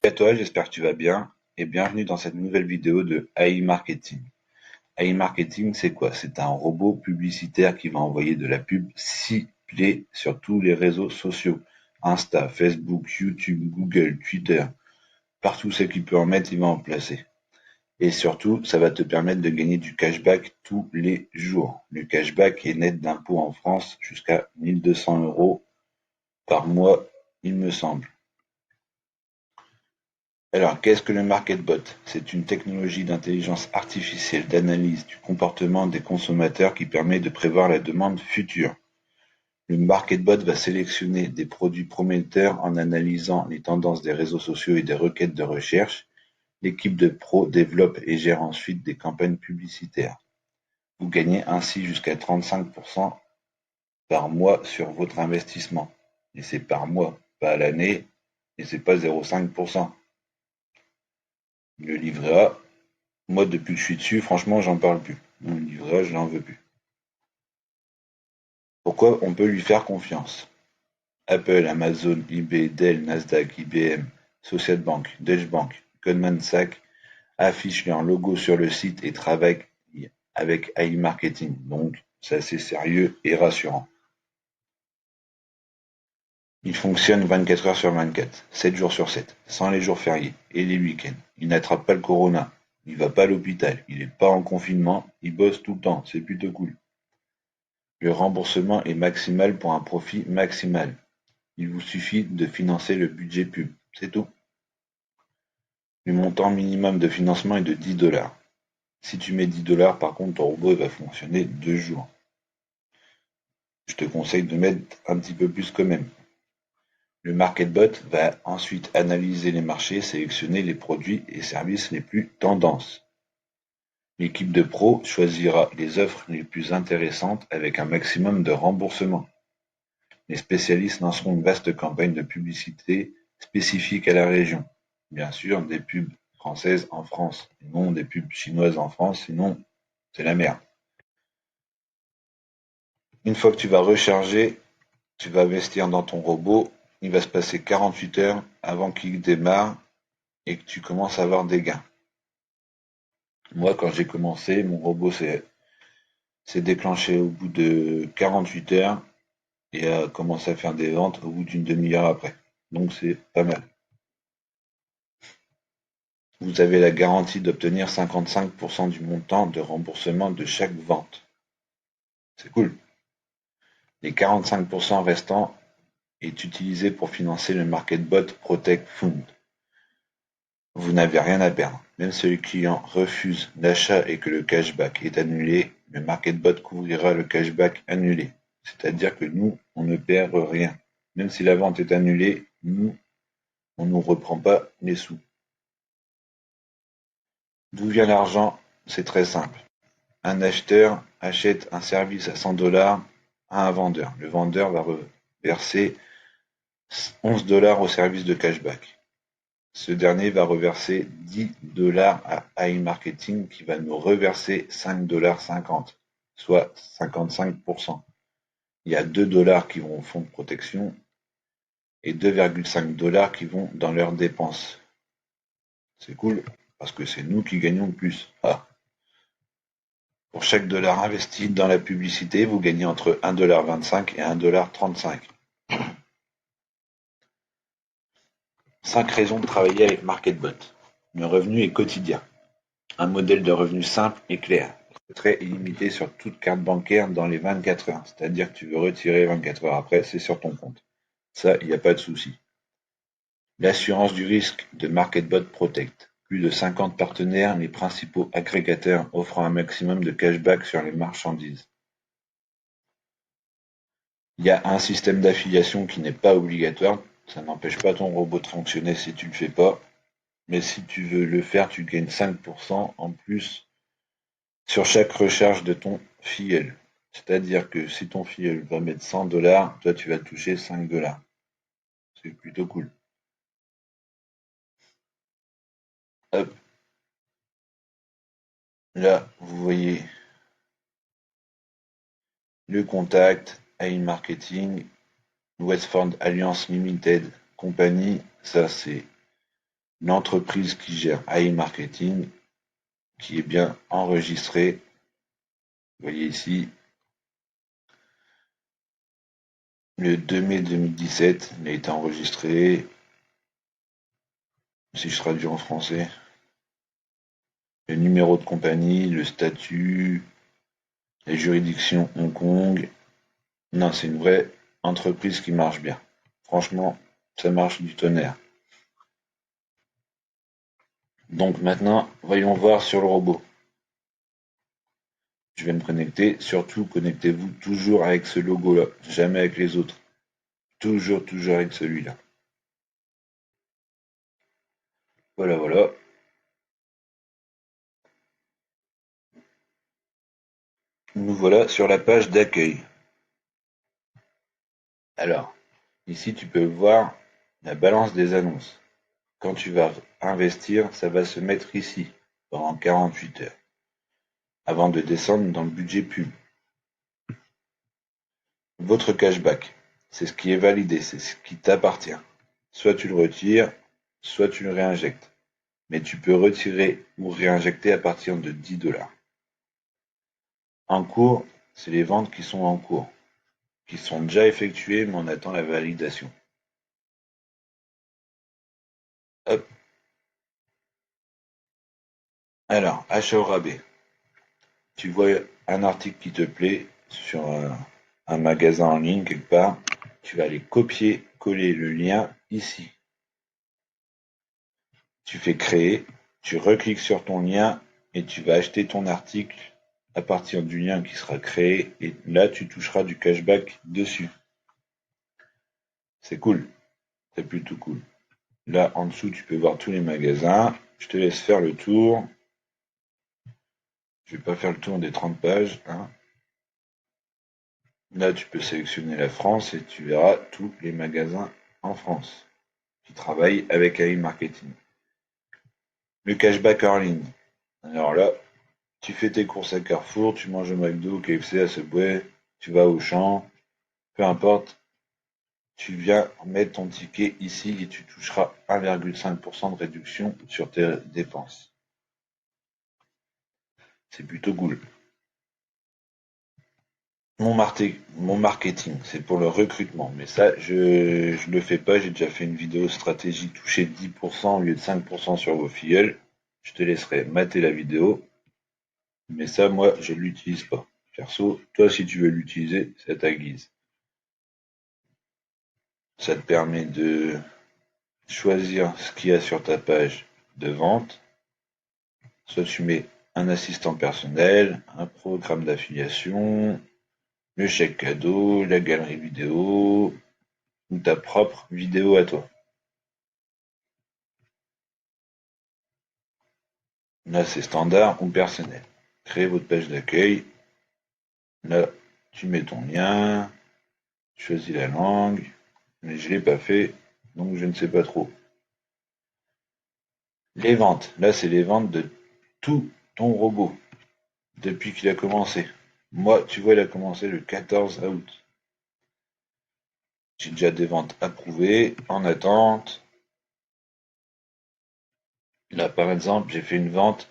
À toi, j'espère que tu vas bien et bienvenue dans cette nouvelle vidéo de AI Marketing. AI Marketing, c'est quoi? C'est un robot publicitaire qui va envoyer de la pub ciblée sur tous les réseaux sociaux. Insta, Facebook, YouTube, Google, Twitter. Partout ce qu'il peut en mettre, il va en placer. Et surtout, ça va te permettre de gagner du cashback tous les jours. Le cashback est net d'impôts en France jusqu'à 1 200 € par mois, il me semble. Alors, qu'est-ce que le MarketBot? C'est une technologie d'intelligence artificielle d'analyse du comportement des consommateurs qui permet de prévoir la demande future. Le MarketBot va sélectionner des produits prometteurs en analysant les tendances des réseaux sociaux et des requêtes de recherche. L'équipe de pros développe et gère ensuite des campagnes publicitaires. Vous gagnez ainsi jusqu'à 35% par mois sur votre investissement. Et c'est par mois, pas à l'année, et c'est pas 0,5%. Le livret A, moi, depuis que je suis dessus, franchement, j'en parle plus. Mon livret, je n'en veux plus. Pourquoi on peut lui faire confiance? Apple, Amazon, eBay, Dell, Nasdaq, IBM, Societe Bank, Deutsche Bank, Goldman Sachs affichent leur logo sur le site et travaillent avec AI Marketing. Donc, c'est assez sérieux et rassurant. Il fonctionne 24 heures sur 24, 7 jours sur 7, sans les jours fériés et les week-ends. Il n'attrape pas le corona. Il va pas à l'hôpital. Il n'est pas en confinement. Il bosse tout le temps. C'est plutôt cool. Le remboursement est maximal pour un profit maximal. Il vous suffit de financer le budget pub, c'est tout. Le montant minimum de financement est de 10 $. Si tu mets 10 $, par contre, ton robot va fonctionner 2 jours. Je te conseille de mettre un petit peu plus quand même. Le MarketBot va ensuite analyser les marchés, sélectionner les produits et services les plus tendances. L'équipe de pros choisira les offres les plus intéressantes avec un maximum de remboursement. Les spécialistes lanceront une vaste campagne de publicité spécifique à la région. Bien sûr, des pubs françaises en France, et non des pubs chinoises en France, sinon c'est la merde. Une fois que tu vas recharger, tu vas investir dans ton robot, il va se passer 48 heures avant qu'il démarre et que tu commences à avoir des gains. Moi, quand j'ai commencé, mon robot s'est déclenché au bout de 48 heures et a commencé à faire des ventes au bout d'une demi-heure après. Donc c'est pas mal. Vous avez la garantie d'obtenir 55% du montant de remboursement de chaque vente. C'est cool. Les 45% restants est utilisé pour financer le MarketBot Protect Fund. Vous n'avez rien à perdre. Même si le client refuse l'achat et que le cashback est annulé, le MarketBot couvrira le cashback annulé. C'est-à-dire que nous, on ne perd rien. Même si la vente est annulée, nous, on ne nous reprend pas les sous. D'où vient l'argent? C'est très simple. Un acheteur achète un service à 100 $ à un vendeur. Le vendeur va reverser 11 $ au service de cashback. Ce dernier va reverser 10 $ à iMarketing qui va nous reverser 5,50 $, soit 55%. Il y a 2 $ qui vont au fonds de protection et 2,5 $ qui vont dans leurs dépenses. C'est cool parce que c'est nous qui gagnons le plus. Ah. Pour chaque dollar investi dans la publicité, vous gagnez entre 1,25 $ et 1,35 $. 5 raisons de travailler avec MarketBot. Le revenu est quotidien. Un modèle de revenu simple et clair. Retrait illimité sur toute carte bancaire dans les 24 heures. C'est-à-dire que tu veux retirer 24 heures après, c'est sur ton compte. Ça, il n'y a pas de souci. L'assurance du risque de MarketBot Protect. Plus de 50 partenaires, les principaux agrégateurs offrant un maximum de cashback sur les marchandises. Il y a un système d'affiliation qui n'est pas obligatoire. Ça n'empêche pas ton robot de fonctionner si tu ne le fais pas. Mais si tu veux le faire, tu gagnes 5% en plus sur chaque recharge de ton filleul. C'est-à-dire que si ton filleul va mettre 100 $, toi tu vas toucher 5 $. C'est plutôt cool. Hop, là, vous voyez le contact, AI Marketing, Westford Alliance Limited Company. Ça, c'est l'entreprise qui gère AI Marketing, qui est bien enregistrée. Vous voyez ici, le 2 mai 2017, il a été enregistré. Si je traduis en français, le numéro de compagnie, le statut, la juridiction Hong Kong. Non, c'est une vraie entreprise qui marche bien. Franchement, ça marche du tonnerre. Donc maintenant, voyons voir sur le robot. Je vais me connecter. Surtout, connectez-vous toujours avec ce logo-là, jamais avec les autres. Toujours, toujours avec celui-là. Voilà, voilà. Nous voilà sur la page d'accueil. Alors, ici, tu peux voir la balance des annonces. Quand tu vas investir, ça va se mettre ici pendant 48 heures avant de descendre dans le budget pub. Votre cashback, c'est ce qui est validé, c'est ce qui t'appartient. Soit tu le retires, soit tu le réinjectes. Mais tu peux retirer ou réinjecter à partir de 10 $. En cours, c'est les ventes qui sont en cours, qui sont déjà effectuées mais on attend la validation. Hop. Alors, achat au rabais. Tu vois un article qui te plaît sur un magasin en ligne quelque part, tu vas aller copier-coller le lien ici. Tu fais créer, tu recliques sur ton lien et tu vas acheter ton article à partir du lien qui sera créé et là tu toucheras du cashback dessus. C'est cool, c'est plutôt cool. Là en dessous tu peux voir tous les magasins. Je te laisse faire le tour. Je vais pas faire le tour des 30 pages, hein. Là tu peux sélectionner la France et tu verras tous les magasins en France qui travaillent avec AI Marketing. Le cashback en ligne. Alors là, tu fais tes courses à Carrefour, tu manges au McDo, KFC, à Subway, tu vas au champ, peu importe, tu viens mettre ton ticket ici et tu toucheras 1,5% de réduction sur tes dépenses. C'est plutôt cool. Mon marketing, c'est pour le recrutement, mais ça, je le fais pas, j'ai déjà fait une vidéo stratégie toucher 10% au lieu de 5% sur vos filleuls. Je te laisserai mater la vidéo, mais ça, moi, je l'utilise pas. Perso, toi, si tu veux l'utiliser, c'est à ta guise. Ça te permet de choisir ce qu'il y a sur ta page de vente. Soit tu mets un assistant personnel, un programme d'affiliation, le chèque cadeau, la galerie vidéo, ou ta propre vidéo à toi. Là, c'est standard ou personnel. Créez votre page d'accueil. Là, tu mets ton lien, tu choisis la langue, mais je ne l'ai pas fait, donc je ne sais pas trop. Les ventes. Là, c'est les ventes de tout ton robot depuis qu'il a commencé. Moi, tu vois, il a commencé le 14 août. J'ai déjà des ventes approuvées, en attente. Là, par exemple, j'ai fait une vente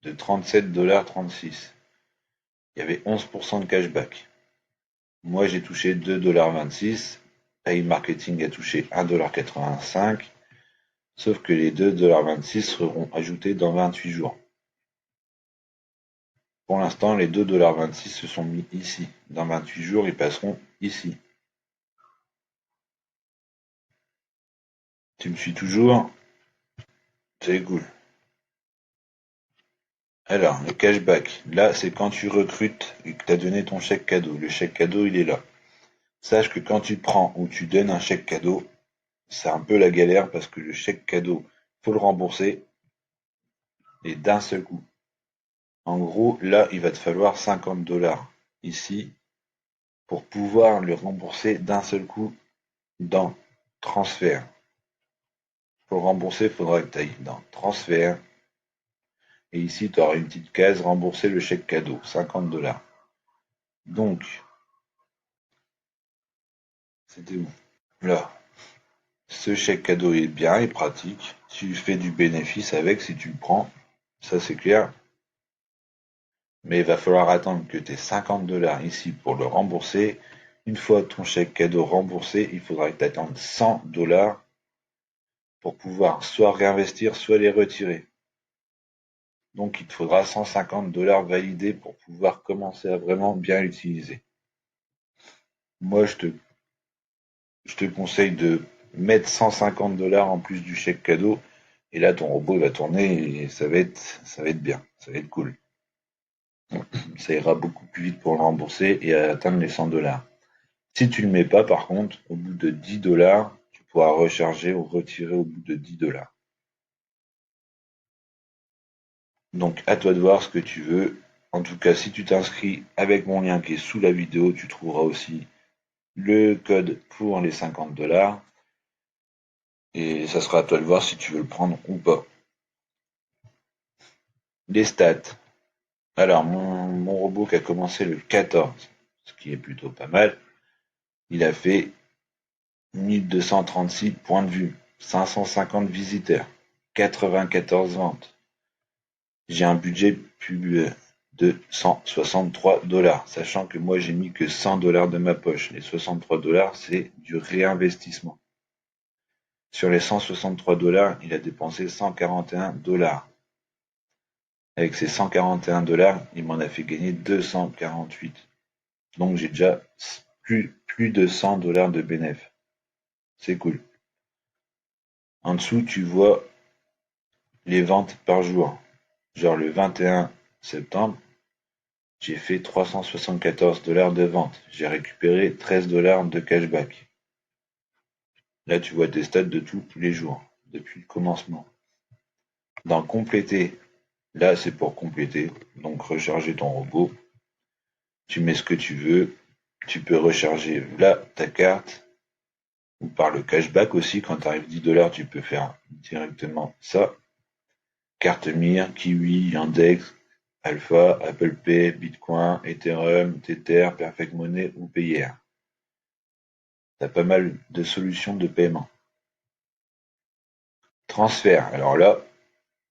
de 37,36 $. Il y avait 11% de cashback. Moi, j'ai touché 2,26 $. AI Marketing a touché 1,85 $. Sauf que les 2,26 $ seront ajoutés dans 28 jours. Pour l'instant, les 2,26 $ se sont mis ici. Dans 28 jours, ils passeront ici. Tu me suis toujours? C'est cool. Alors, le cashback, là, c'est quand tu recrutes et que tu as donné ton chèque cadeau. Le chèque cadeau, il est là. Sache que quand tu prends ou tu donnes un chèque cadeau, c'est un peu la galère parce que le chèque cadeau, faut le rembourser et d'un seul coup. En gros, là, il va te falloir 50 $ ici pour pouvoir le rembourser d'un seul coup dans transfert. Pour le rembourser, il faudra que tu ailles dans transfert. Et ici, tu auras une petite case rembourser le chèque cadeau, 50 $. Donc, c'était où? Là. Ce chèque cadeau est bien et pratique. Tu fais du bénéfice avec si tu le prends, ça c'est clair. Mais il va falloir attendre que tu aies 50 $ ici pour le rembourser. Une fois ton chèque cadeau remboursé, il faudra que tu attendes 100 $ pour pouvoir soit réinvestir, soit les retirer. Donc il te faudra 150 $ validés pour pouvoir commencer à vraiment bien l'utiliser. Moi, je te conseille de mettre 150 $ en plus du chèque cadeau. Et là, ton robot il va tourner et ça va être bien. Ça va être cool. Ça ira beaucoup plus vite pour le rembourser et atteindre les 100 $. Si tu ne le mets pas, par contre, au bout de 10 $, tu pourras recharger ou retirer au bout de 10 $. Donc, à toi de voir ce que tu veux. En tout cas, si tu t'inscris avec mon lien qui est sous la vidéo, tu trouveras aussi le code pour les 50 $. Et ça sera à toi de voir si tu veux le prendre ou pas. Les stats. Alors, mon robot qui a commencé le 14, ce qui est plutôt pas mal, il a fait 1236 points de vue, 550 visiteurs, 94 ventes. J'ai un budget pub de 163 $, sachant que moi j'ai mis que 100 $ de ma poche. Les 63 $, c'est du réinvestissement. Sur les 163 $, il a dépensé 141 $. Avec ces 141 $, il m'en a fait gagner 248. Donc j'ai déjà plus de 100 $ de bénéfice. C'est cool. En dessous, tu vois les ventes par jour. Genre le 21 septembre, j'ai fait 374 $ de vente. J'ai récupéré 13 $ de cashback. Là, tu vois tes stats de tous les jours, depuis le commencement. Dans compléter, là, c'est pour compléter. Donc, recharger ton robot. Tu mets ce que tu veux. Tu peux recharger là ta carte ou par le cashback aussi. Quand tu arrives 10 $, tu peux faire directement ça. Carte Mire, Kiwi, Index, Alpha, Apple Pay, Bitcoin, Ethereum, Tether, Perfect Money ou Payeer. Tu as pas mal de solutions de paiement. Transfert, alors là,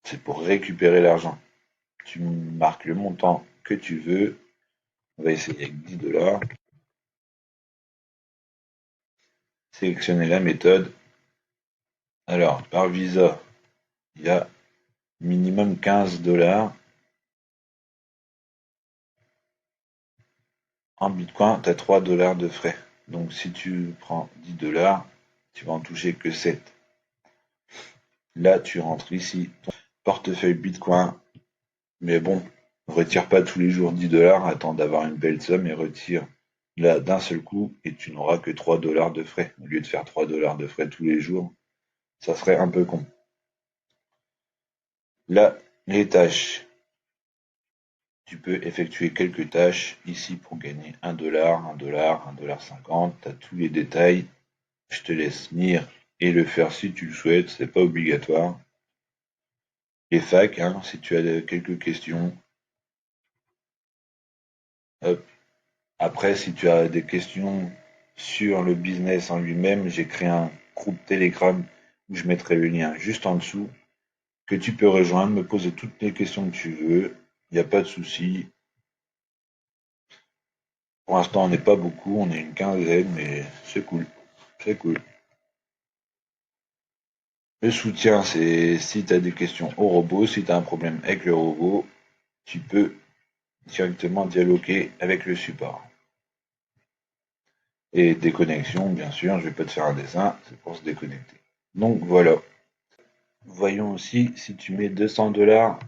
c'est pour récupérer l'argent. Tu marques le montant que tu veux. On va essayer avec 10 $. Sélectionner la méthode. Alors, par Visa, il y a minimum 15 $. En Bitcoin, tu as 3 $ de frais. Donc si tu prends 10 $, tu vas en toucher que 7. Là, tu rentres ici, ton portefeuille Bitcoin. Mais bon, retire pas tous les jours 10 $, attends d'avoir une belle somme et retire là d'un seul coup et tu n'auras que 3 $ de frais. Au lieu de faire 3 $ de frais tous les jours, ça serait un peu con. Là, les tâches. Tu peux effectuer quelques tâches ici pour gagner 1 $, 1 $, 1,50 $. Tu as tous les détails. Je te laisse lire et le faire si tu le souhaites, c'est pas obligatoire. Les facs, hein, si tu as quelques questions. Hop. Après, si tu as des questions sur le business en lui-même, j'ai créé un groupe Telegram où je mettrai le lien juste en dessous que tu peux rejoindre, me poser toutes les questions que tu veux. Il n'y a pas de souci. Pour l'instant, on n'est pas beaucoup, on est une quinzaine, mais c'est cool. C'est cool. Le soutien, c'est si tu as des questions au robot, si tu as un problème avec le robot, tu peux directement dialoguer avec le support. Et déconnexion, bien sûr, je vais pas te faire un dessin, c'est pour se déconnecter. Donc voilà. Voyons aussi si tu mets 200 $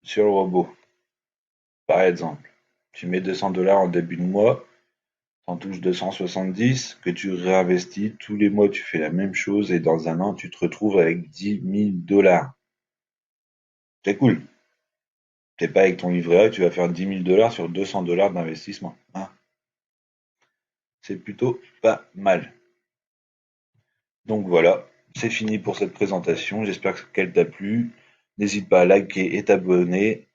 sur le robot. Par exemple, tu mets 200 $ en début de mois, t'en touches 270, que tu réinvestis, tous les mois tu fais la même chose et dans un an tu te retrouves avec 10 000 $. C'est cool. T'es pas avec ton livret A, tu vas faire 10 000 $ sur 200 $ d'investissement. Hein. C'est plutôt pas mal. Donc voilà, c'est fini pour cette présentation. J'espère qu'elle t'a plu. N'hésite pas à liker et t'abonner.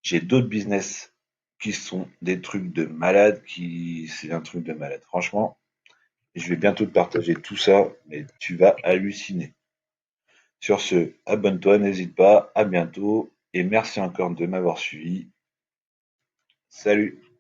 J'ai d'autres business qui sont des trucs de malade, c'est un truc de malade. Franchement, je vais bientôt te partager tout ça, mais tu vas halluciner. Sur ce, abonne-toi, n'hésite pas, à bientôt, et merci encore de m'avoir suivi. Salut!